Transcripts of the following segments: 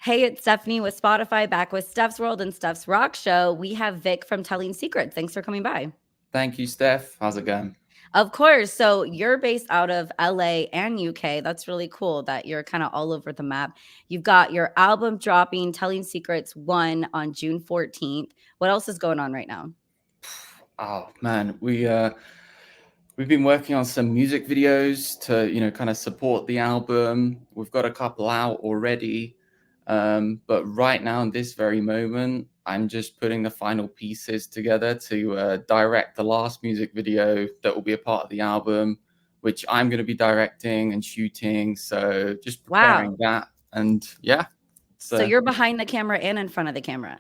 Hey, it's Stephanie with Spotify, back with Steph's World and Steph's Rock Show. We have Vic from Telling Secrets. Thanks for coming by. Thank you, Steph. How's it going? Of course. So you're based out of LA and UK. That's really cool that you're kind of all over the map. You've got your album dropping, Telling Secrets 1 on June 14th. What else is going on right now? Oh man, we've been working on some music videos to kind of support the album. We've got a couple out already, but right now in this very moment, I'm just putting the final pieces together to direct the last music video that will be a part of the album, which I'm going to be directing and shooting. So just preparing Wow. that, and yeah, So so you're behind the camera and in front of the camera.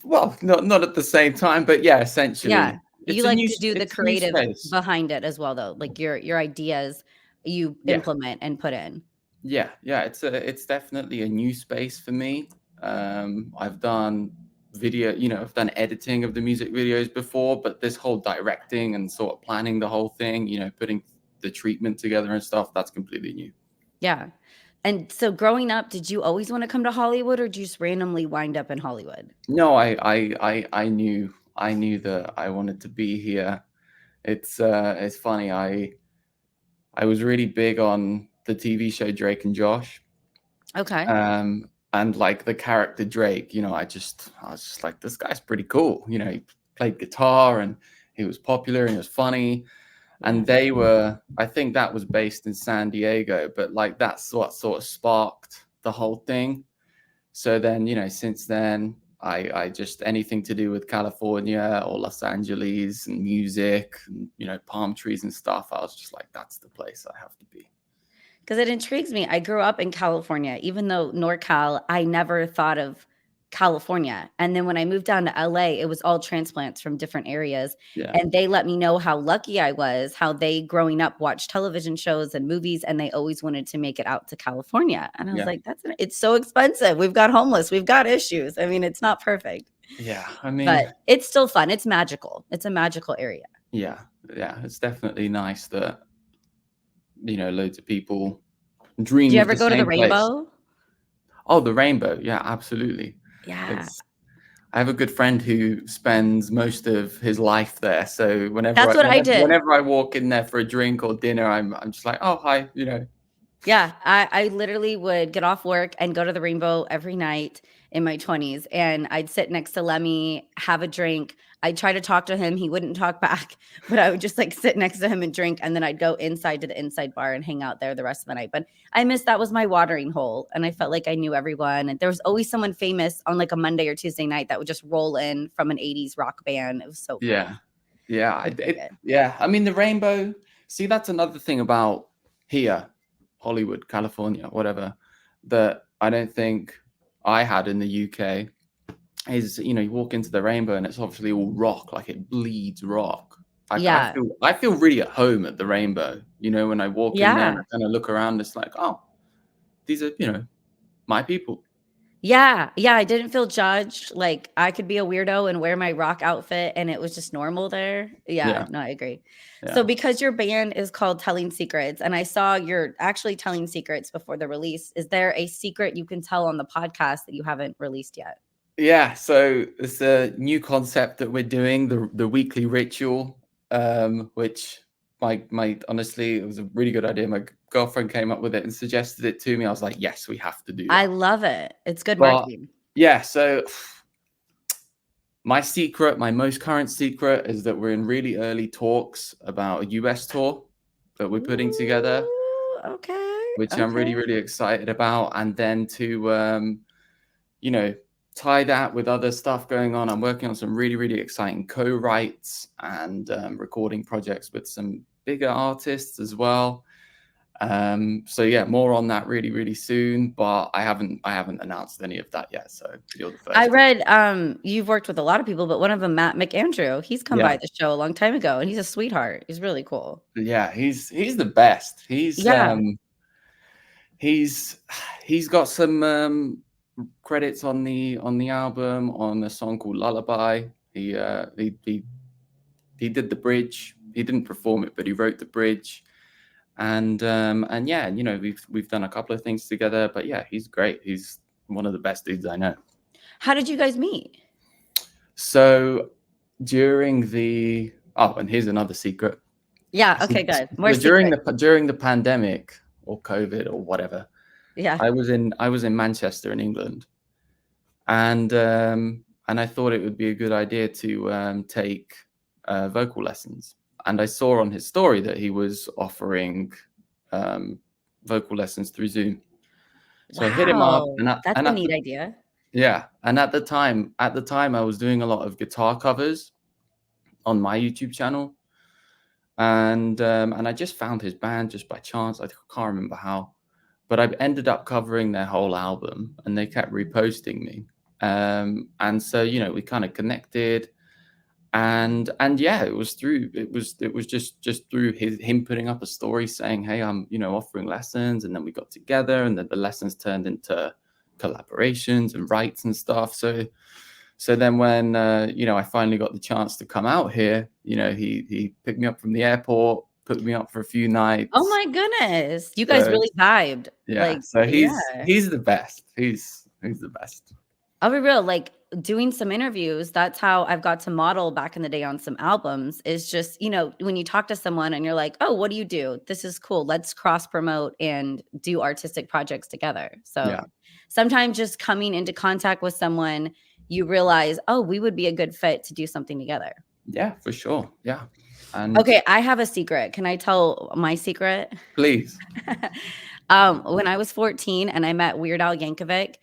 well, not at the same time, but yeah, essentially, Yeah. You like to do the it's a new creative space. behind it as well, though. Like your ideas you Yeah, implement and put in. yeah. It's definitely a new space for me. I've done I've done editing of the music videos before, but this whole directing and sort of planning the whole thing, putting the treatment together and stuff, that's completely new. Yeah. And so growing up, did you always want to come to Hollywood or did you just randomly wind up in Hollywood? No, I knew that I wanted to be here. It's funny. I was really big on the TV show Drake and Josh. Okay. And like the character Drake, I was just like, this guy's pretty cool. He played guitar and he was popular and he was funny. Yeah. And I think that was based in San Diego, but like that's what sort of sparked the whole thing. So then, since then, I just anything to do with California or Los Angeles and music and, palm trees and stuff, I was just like, that's the place I have to be. Because it intrigues me. I grew up in California. Even though NorCal, I never thought of California. And then when I moved down to LA, it was all transplants from different areas. Yeah. And they let me know how lucky I was, how they growing up watched television shows and movies, and they always wanted to make it out to California. And I was Yeah. like, it's so expensive. We've got homeless, we've got issues. I mean, it's not perfect, Yeah. I mean, but it's still fun. It's magical. It's a magical area. yeah. It's definitely nice that, loads of people Do dream you of ever the go to the same place. rainbow? Oh, the rainbow. Yeah, absolutely. Yeah. It's I have a good friend who spends most of his life there. So That's what I did. whenever I walk in there for a drink or dinner, I'm just like, oh hi. Yeah, I literally would get off work and go to the Rainbow every night in my 20s, and I'd sit next to Lemmy, have a drink. I'd try to talk to him, he wouldn't talk back, but I would just, like, sit next to him and drink, and then I'd go inside to the inside bar and hang out there the rest of the night, but I miss that was my watering hole, and I felt like I knew everyone, and there was always someone famous on, like, a Monday or Tuesday night that would just roll in from an '80s rock band. It was so Yeah. fun. Yeah. I dig it. Yeah. I mean, the rainbow. See, that's another thing about here, Hollywood, California, whatever, that I don't think I had in the UK is, you walk into the rainbow and it's obviously all rock, like it bleeds rock. Yeah. I feel really at home at the rainbow. When I walk in there and Yeah. I kind of look around, it's like, oh, these are, my people. Yeah, yeah, I didn't feel judged, like, I could be a weirdo and wear my rock outfit, and it was just normal there. Yeah, Yeah. no, I agree. So Yeah. because your band is called Telling Secrets, and I saw you're actually telling secrets before the release, is there a secret you can tell on the podcast that you haven't released yet? Yeah, so it's a new concept that we're doing, the weekly ritual, which my honestly, it was a really good idea. My girlfriend came up with it and suggested it to me. I was like, yes, we have to do I that. love it. It's good But marketing. yeah, so my most current secret is that we're in really early talks about a US tour that we're putting together, Ooh, okay, which I'm really, okay. really excited about. And then to you know, tie that with other stuff going on. I'm working on some really, really exciting co-writes and recording projects with some bigger artists as well. So yeah, more on that really, really soon. But I haven't announced any of that yet. So you're the I first. read, you've worked with a lot of people, but one of them, Matt McAndrew, he's come Yeah, by the show a long time ago, and he's a sweetheart. He's really cool. yeah. He's the best. Yeah. He's he's got some credits on the album on a song called Lullaby. He did the bridge. He didn't perform it, but he wrote the bridge. And yeah, we've done a couple of things together. But yeah, he's great. one of the best dudes I know. How did you guys meet? So during the and here's another secret. Yeah. So, Okay. Good. More so during secret. the pandemic or COVID or whatever, Yeah. I was in Manchester in England, and I thought it would be a good idea to take vocal lessons. And I saw on his story that he was offering um, vocal lessons through Zoom. So I hit him up, Wow. That's a neat idea. and at the time I was doing a lot of guitar covers on my YouTube channel, and I just found his band just by chance. I can't remember how, but I ended up covering their whole album, and they kept reposting me. And so we kind of connected, and yeah, it was just through him putting up a story saying, "Hey, I'm offering lessons," and then we got together, and then the lessons turned into collaborations and writes and stuff. So then when I finally got the chance to come out here, he picked me up from the airport, put me up for a few Oh nights. my goodness. You guys So really vibed. yeah, Like, so yeah. he's the best. He's the best. I'll be real, like doing some interviews, that's how I've got to model back in the day on some albums is just, when you talk to someone and you're like, "Oh, what do you do? This is cool. Let's cross promote and do artistic projects together." So Yeah, sometimes just coming into contact with someone, you realize, "Oh, we would be a good fit to do something together." yeah, for sure. Yeah, and Okay, I have a secret. Can I tell my secret? please. When I was 14 and I met Weird Al Yankovic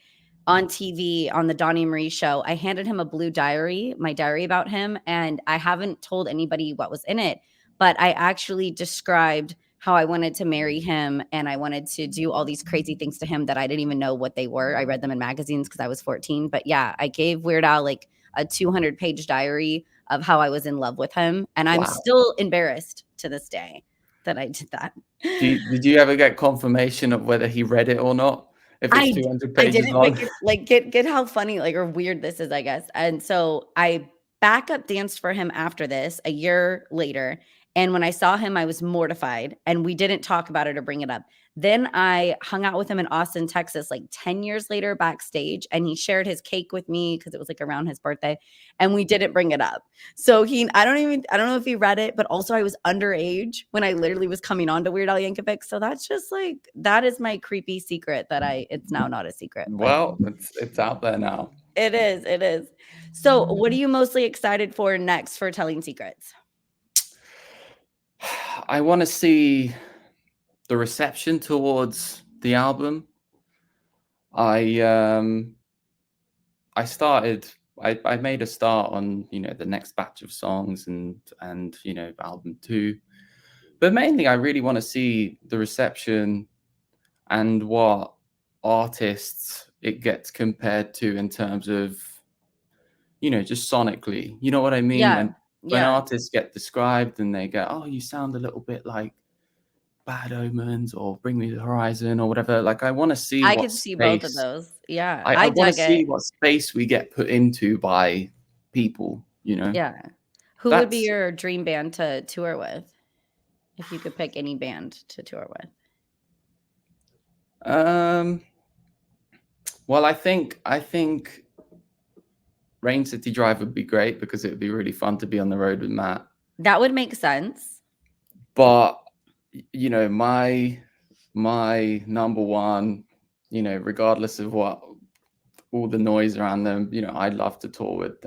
on TV on the Donnie Marie show, I handed him a blue diary, my diary about him, and I haven't told anybody what was in it, but I actually described how I wanted to marry him and I wanted to do all these crazy things to him that I didn't even know what they were. I read them in magazines because I was 14. But yeah, I gave Weird Al like a 200-page diary of how I was in love with him. And I'm Wow. still embarrassed to this day that I did that. Did you ever get confirmation of whether he read it or not? If it's I 200 I pages didn't, but long? get how funny, like, or weird this is, I guess. And so I backup danced for him after this a year later. And when I saw him, I was mortified and we didn't talk about it or bring it up. Then I hung out with him in Austin, Texas, like 10 years later backstage, and he shared his cake with me because it was like around his birthday, and we didn't bring it up. So I don't know if he read it, but also I was underage when I literally was coming on to Weird Al Yankovic. So that's just like, that is my creepy secret it's now not a secret, but Well, it's out there now. it is. It is. So what are you mostly excited for next for telling secrets? I want to see the reception towards the album. I I started. I made a start on the next batch of songs and album 2, but mainly I really want to see the reception and what artists it gets compared to in terms of just sonically. You know what I mean? Yeah. When Yeah. artists get described and they go, "Oh, you sound a little bit like Bad Omens or Bring Me the Horizon or whatever." Like I want to see I what could see both of space those. Yeah. I I want to dug it. see what space we get put into by people. Yeah. Who would be That's your dream band to tour with if you could pick any band to tour with? um well, I think Rain City Drive would be great because it would be really fun to be on the road with Matt. That would make sense. But my number one, regardless of what all the noise around them, I'd love to tour with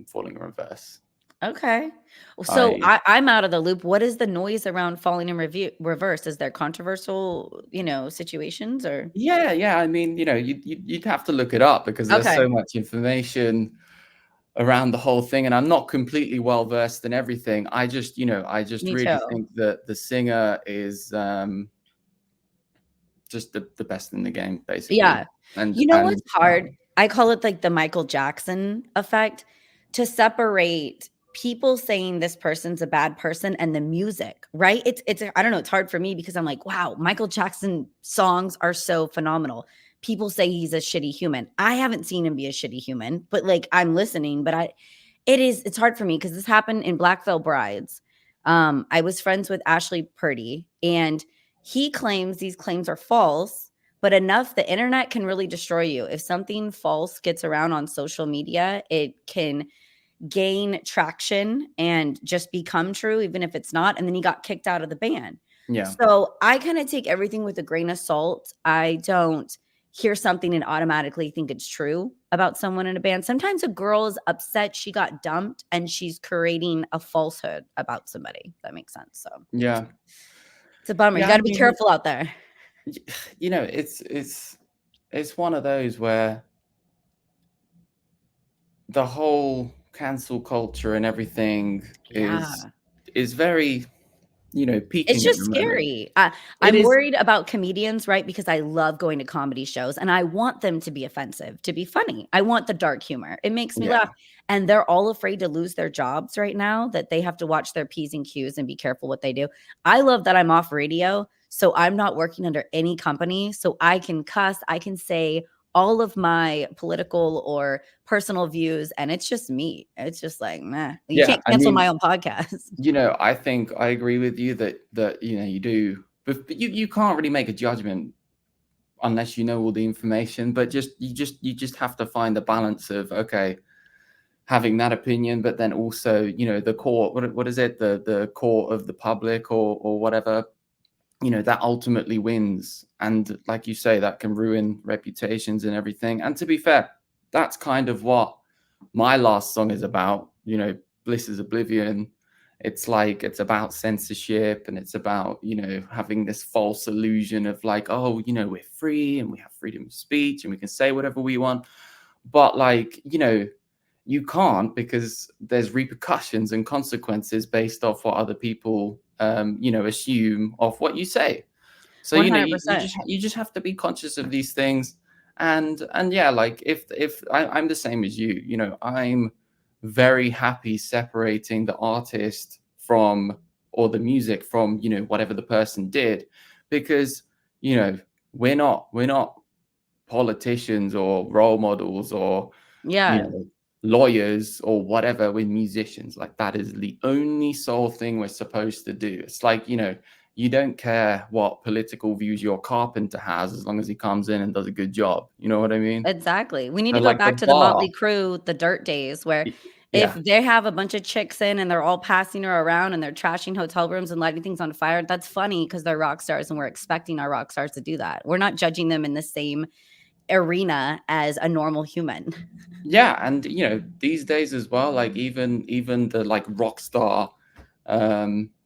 Falling in Reverse. Okay. Well, so I I'm out of the loop. What is the noise around falling in reverse? Is there controversial, situations or? Yeah. I mean, you'd have to look it up because there's Okay. so much information around the whole thing, and I'm not completely well versed in everything. I just Me really too. think that the singer is just the best in the game, basically. Yeah. And You know what's and hard? I call it like the Michael Jackson effect, to separate people saying this person's a bad person and the music, right? It's I don't know, it's hard for me because I'm like, wow, Michael Jackson songs are so phenomenal. People say he's a shitty human. I haven't seen him be a shitty human, but like I'm listening, but it's hard for me because this happened in Black Veil Brides. I was friends with Ashley Purdy, and he claims these claims are false, but enough, the internet can really destroy you. If something false gets around on social media, it can gain traction and just become true, even if it's not. And then he got kicked out of the band. Yeah. So I kind of take everything with a grain of salt. I don't hear something and automatically think it's true about someone in a band. Sometimes a girl is upset she got dumped and she's creating a falsehood about somebody. That makes sense. So Yeah. it's a bummer. You Yeah, got I to be mean, careful out there. you know, it's one of those where the whole cancel culture and everything Yeah. is very, It's peaking at just the moment. scary. It I'm is. worried about comedians, right? Because I love going to comedy shows and I want them to be offensive, to be funny. I want the dark humor. It makes me laugh. Yeah. And they're all afraid to lose their jobs right now, that they have to watch their P's and Q's and be careful what they do. I love that I'm off radio. So I'm not working under any company. So I can cuss, I can say all of my political or personal views, and it's just me. It's just like, meh. You Yeah, can't I cancel my mean, own podcast. I think I agree with you that you do, but you can't really make a judgment unless you know all the information. But you just have to find the balance of, okay, having that opinion, but then also, the court. What is it? The court of the public, or whatever. That ultimately wins, and like you say, that can ruin reputations and everything. And to be fair, that's kind of what my last song is about. Bliss is Oblivion. It's like, it's about censorship, and it's about, having this false illusion of like, oh, we're free and we have freedom of speech and we can say whatever we want. But like, you can't, because there's repercussions and consequences based off what other people assume of what you say. So, you 100%. just have to be conscious of these things. And yeah, like, if I'm the same as you, I'm very happy separating the artist from, or the music from, whatever the person did, because, you know we're not politicians or role models, or you Yeah. know lawyers or whatever. With musicians, like, that is the only sole thing we're supposed to do. It's like, you don't care what political views your carpenter has, as long as he comes in and does a good job. You know what I mean? Exactly. We need So, to go like, the back to the bar. Motley Crue, the Dirt days, where if Yeah. they have a bunch of chicks in and they're all passing her around and they're trashing hotel rooms and lighting things on fire, that's funny because they're rock stars and we're expecting our rock stars to do that. We're not judging them in the same arena as a normal human. Yeah, and these days as well, like, even the, like, rock star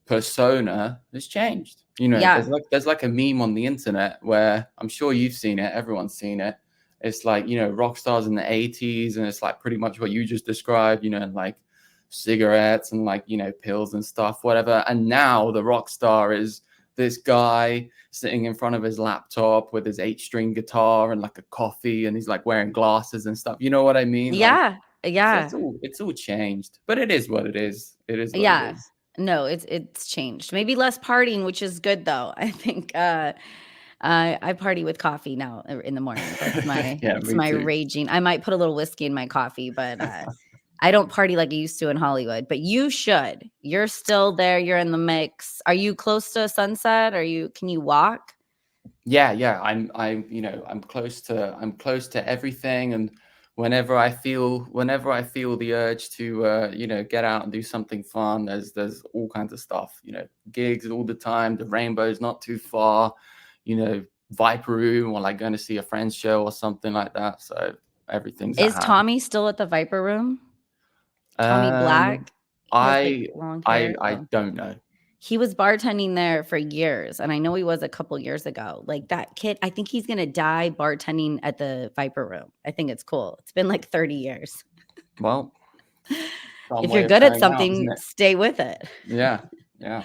persona has changed. Yeah. There's like a meme on the internet where, I'm sure you've seen it, everyone's seen it. It's like, rock stars in the 80s, and it's like pretty much what you just described, and like cigarettes and, like, pills and stuff, whatever. And now the rock star is this guy sitting in front of his laptop with his 8-string guitar and like a coffee, and he's like wearing glasses and stuff. You know what I mean? Like, Yeah. so Yeah. it's all changed, but it is what it is. It is what it Yeah. is. No, it's changed. Maybe less partying, which is good though. I think I party with coffee now in the morning. Yeah, It's me my too. raging. I might put a little whiskey in my coffee, but I don't party like I used to in Hollywood. But you should. You're still there. You're in the mix. Are you close to sunset? Can you walk? Yeah, yeah. I'm close to everything, and whenever I feel the urge to get out and do something fun, there's all kinds of stuff. Gigs all the time. The Rainbow's not too far. Viper Room, or like going to see a friend's show or something like that. So everything's at Is hand. Tommy still at the Viper Room? Tommy Um, Black? He has like I long I hair. I Oh. don't know. He was bartending there for years, and I know he was a couple years ago. Like, that kid, I think he's gonna die bartending at the Viper Room. I think it's cool. It's been like 30 years. Well, some If you're way of good at going out, isn't something, it? stay with it. Yeah, yeah.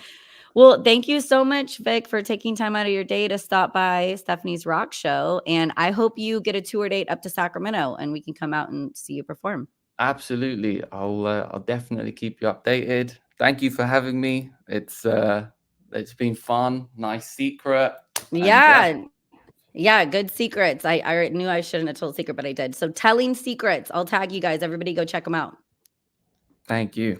Well, thank you so much, Vic, for taking time out of your day to stop by Stephanie's Rock Show, and I hope you get a tour date up to Sacramento, and we can come out and see you perform. Absolutely. I'll definitely keep you updated. Thank you for having me. It's been fun. Nice secret. And yeah, Yeah. Yeah, good secrets. I knew I shouldn't have told a secret, but I did. So telling secrets, I'll tag you guys. Everybody go check them out. thank you.